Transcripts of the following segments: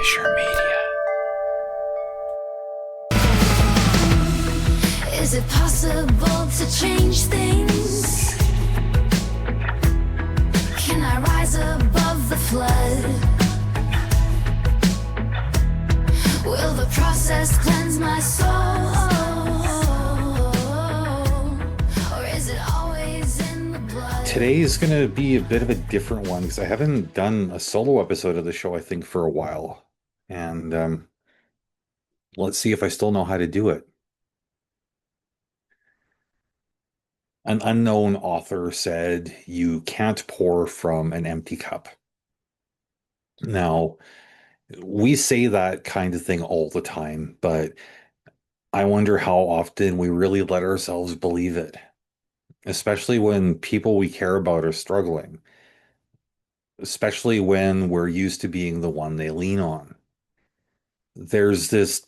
Bergen-Fischer Media. Is it possible to change things? Can I rise above the flood? Will the process cleanse my soul? Or is it always in the blood? Today is going to be a bit of a different one because I haven't done a solo episode of the show, I think, for a while. And let's see if I still know how to do it. An unknown author said, "You can't pour from an empty cup." Now, we say that kind of thing all the time, but I wonder how often we really let ourselves believe it, especially when people we care about are struggling, especially when we're used to being the one they lean on. There's this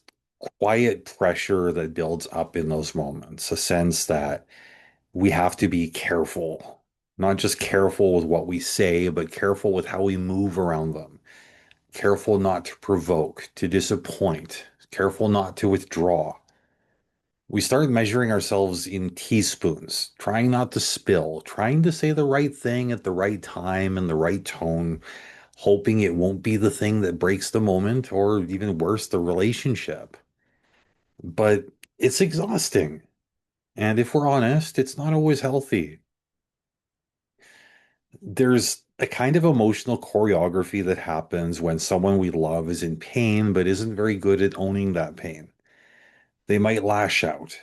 quiet pressure that builds up in those moments, a sense that we have to be careful, not just careful with what we say, but careful with how we move around them, careful not to provoke, to disappoint, careful not to withdraw. We start measuring ourselves in teaspoons, trying not to spill, trying to say the right thing at the right time and the right tone, hoping it won't be the thing that breaks the moment or even worse, the relationship. But it's exhausting. And if we're honest, it's not always healthy. There's a kind of emotional choreography that happens when someone we love is in pain but isn't very good at owning that pain. They might lash out.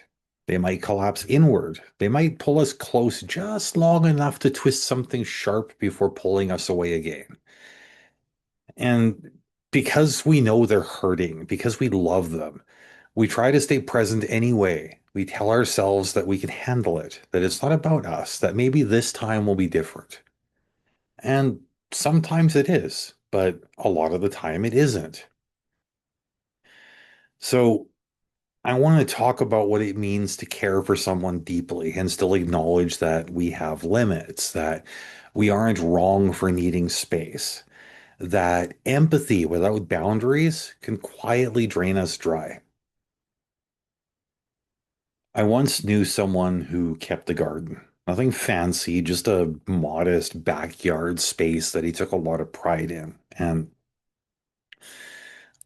They might collapse inward. They might pull us close just long enough to twist something sharp before pulling us away again. And because we know they're hurting, because we love them, we try to stay present anyway. We tell ourselves that we can handle it, that it's not about us, that maybe this time will be different. And sometimes it is, but a lot of the time it isn't. So I want to talk about what it means to care for someone deeply and still acknowledge that we have limits, that we aren't wrong for needing space, that empathy without boundaries can quietly drain us dry. I once knew someone who kept a garden. Nothing fancy, just a modest backyard space that he took a lot of pride in. And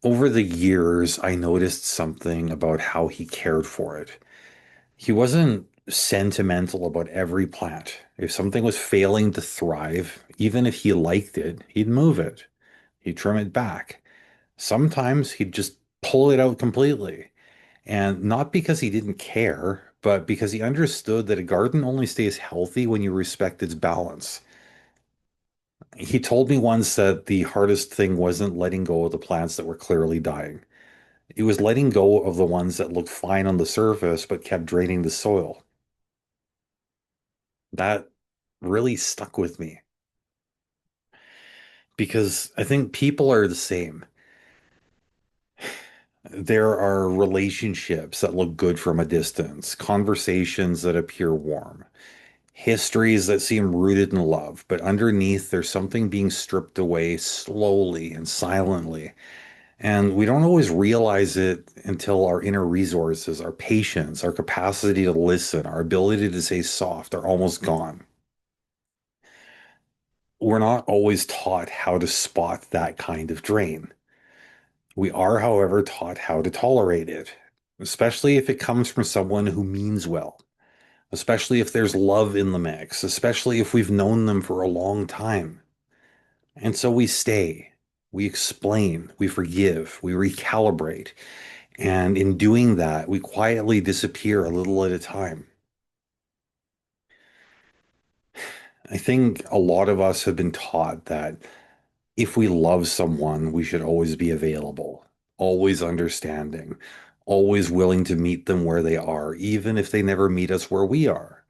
over the years, I noticed something about how he cared for it. He wasn't sentimental about every plant. If something was failing to thrive, even if he liked it, he'd move it. He'd trim it back. Sometimes he'd just pull it out completely. And not because he didn't care, but because he understood that a garden only stays healthy when you respect its balance. He told me once that the hardest thing wasn't letting go of the plants that were clearly dying. It was letting go of the ones that looked fine on the surface but kept draining the soil. That really stuck with me because I think people are the same. There are relationships that look good from a distance, conversations that appear warm, histories that seem rooted in love, but underneath there's something being stripped away slowly and silently. And we don't always realize it until our inner resources, our patience, our capacity to listen, our ability to say soft are almost gone. We're not always taught how to spot that kind of drain. We are, however, taught how to tolerate it, especially if it comes from someone who means well, especially if there's love in the mix, especially if we've known them for a long time. And so we stay, we explain, we forgive, we recalibrate. And in doing that, we quietly disappear a little at a time. I think a lot of us have been taught that if we love someone, we should always be available, always understanding, always willing to meet them where they are, even if they never meet us where we are.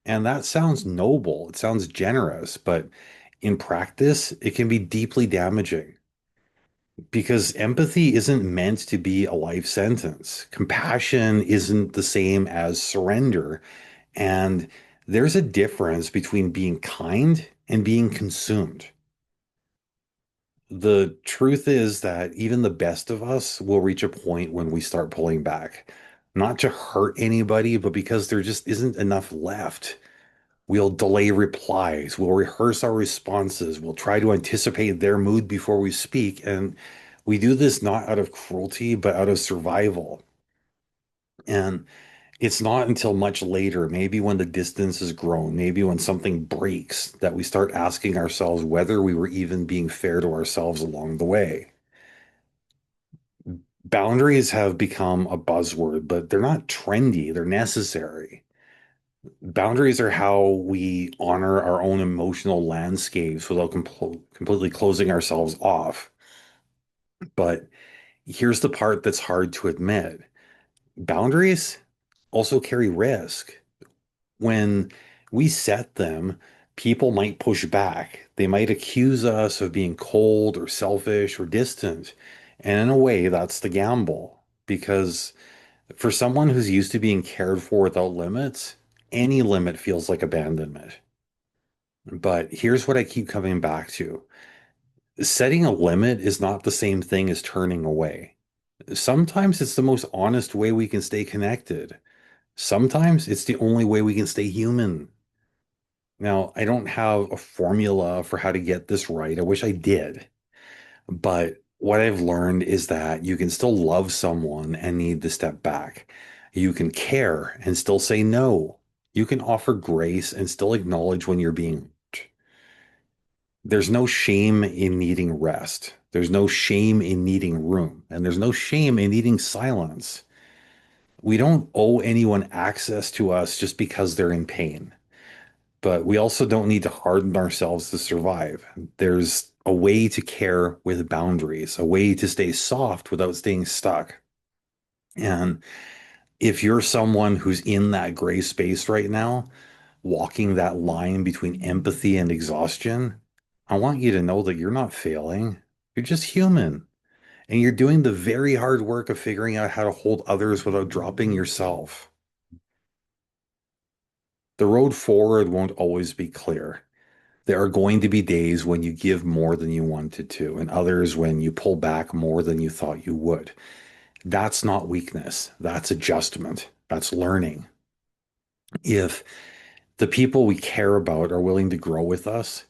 And that sounds noble, it sounds generous, but in practice, it can be deeply damaging because empathy isn't meant to be a life sentence. Compassion isn't the same as surrender. And there's a difference between being kind and being consumed. The truth is that even the best of us will reach a point when we start pulling back. Not to hurt anybody, but because there just isn't enough left. We'll delay replies, we'll rehearse our responses, we'll try to anticipate their mood before we speak. And we do this not out of cruelty, but out of survival. And it's not until much later, maybe when the distance has grown, maybe when something breaks, that we start asking ourselves whether we were even being fair to ourselves along the way. Boundaries have become a buzzword, but they're not trendy, they're necessary. Boundaries are how we honor our own emotional landscapes without completely closing ourselves off. But here's the part that's hard to admit. Boundaries also carry risk. When we set them, people might push back. They might accuse us of being cold or selfish or distant. And in a way, that's the gamble. Because for someone who's used to being cared for without limits, any limit feels like abandonment. But here's what I keep coming back to. Setting a limit is not the same thing as turning away. Sometimes it's the most honest way we can stay connected. Sometimes it's the only way we can stay human. Now, I don't have a formula for how to get this right. I wish I did. But what I've learned is that you can still love someone and need to step back. You can care and still say no. You can offer grace and still acknowledge when you're being hurt. There's no shame in needing rest. There's no shame in needing room. And there's no shame in needing silence. We don't owe anyone access to us just because they're in pain. But we also don't need to harden ourselves to survive. There's a way to care with boundaries, a way to stay soft without staying stuck. And if you're someone who's in that gray space right now, walking that line between empathy and exhaustion, I want you to know that you're not failing. You're just human. And you're doing the very hard work of figuring out how to hold others without dropping yourself. The road forward won't always be clear. There are going to be days when you give more than you wanted to, and others when you pull back more than you thought you would. That's not weakness. That's adjustment. That's learning. If the people we care about are willing to grow with us,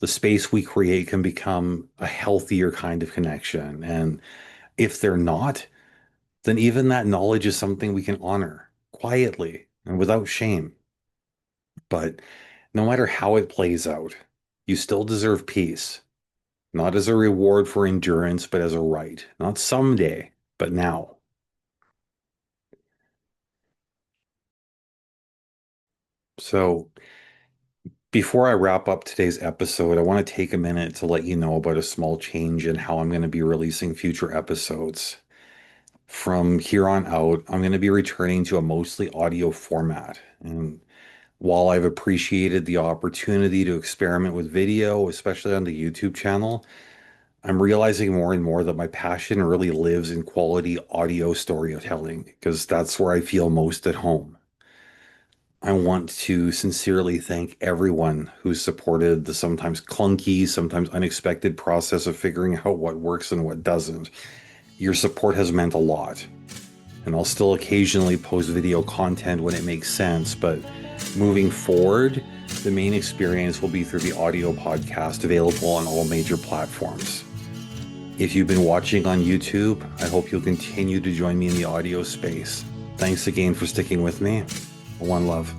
the space we create can become a healthier kind of connection. And if they're not, then even that knowledge is something we can honor quietly and without shame. But no matter how it plays out, you still deserve peace, not as a reward for endurance, but as a right. Not someday, but now. So, before I wrap up today's episode, I want to take a minute to let you know about a small change in how I'm going to be releasing future episodes. From here on out, I'm going to be returning to a mostly audio format. And while I've appreciated the opportunity to experiment with video, especially on the YouTube channel, I'm realizing more and more that my passion really lives in quality audio storytelling because that's where I feel most at home. I want to sincerely thank everyone who's supported the sometimes clunky, sometimes unexpected process of figuring out what works and what doesn't. Your support has meant a lot, and I'll still occasionally post video content when it makes sense, but moving forward, the main experience will be through the audio podcast available on all major platforms. If you've been watching on YouTube, I hope you'll continue to join me in the audio space. Thanks again for sticking with me. One love.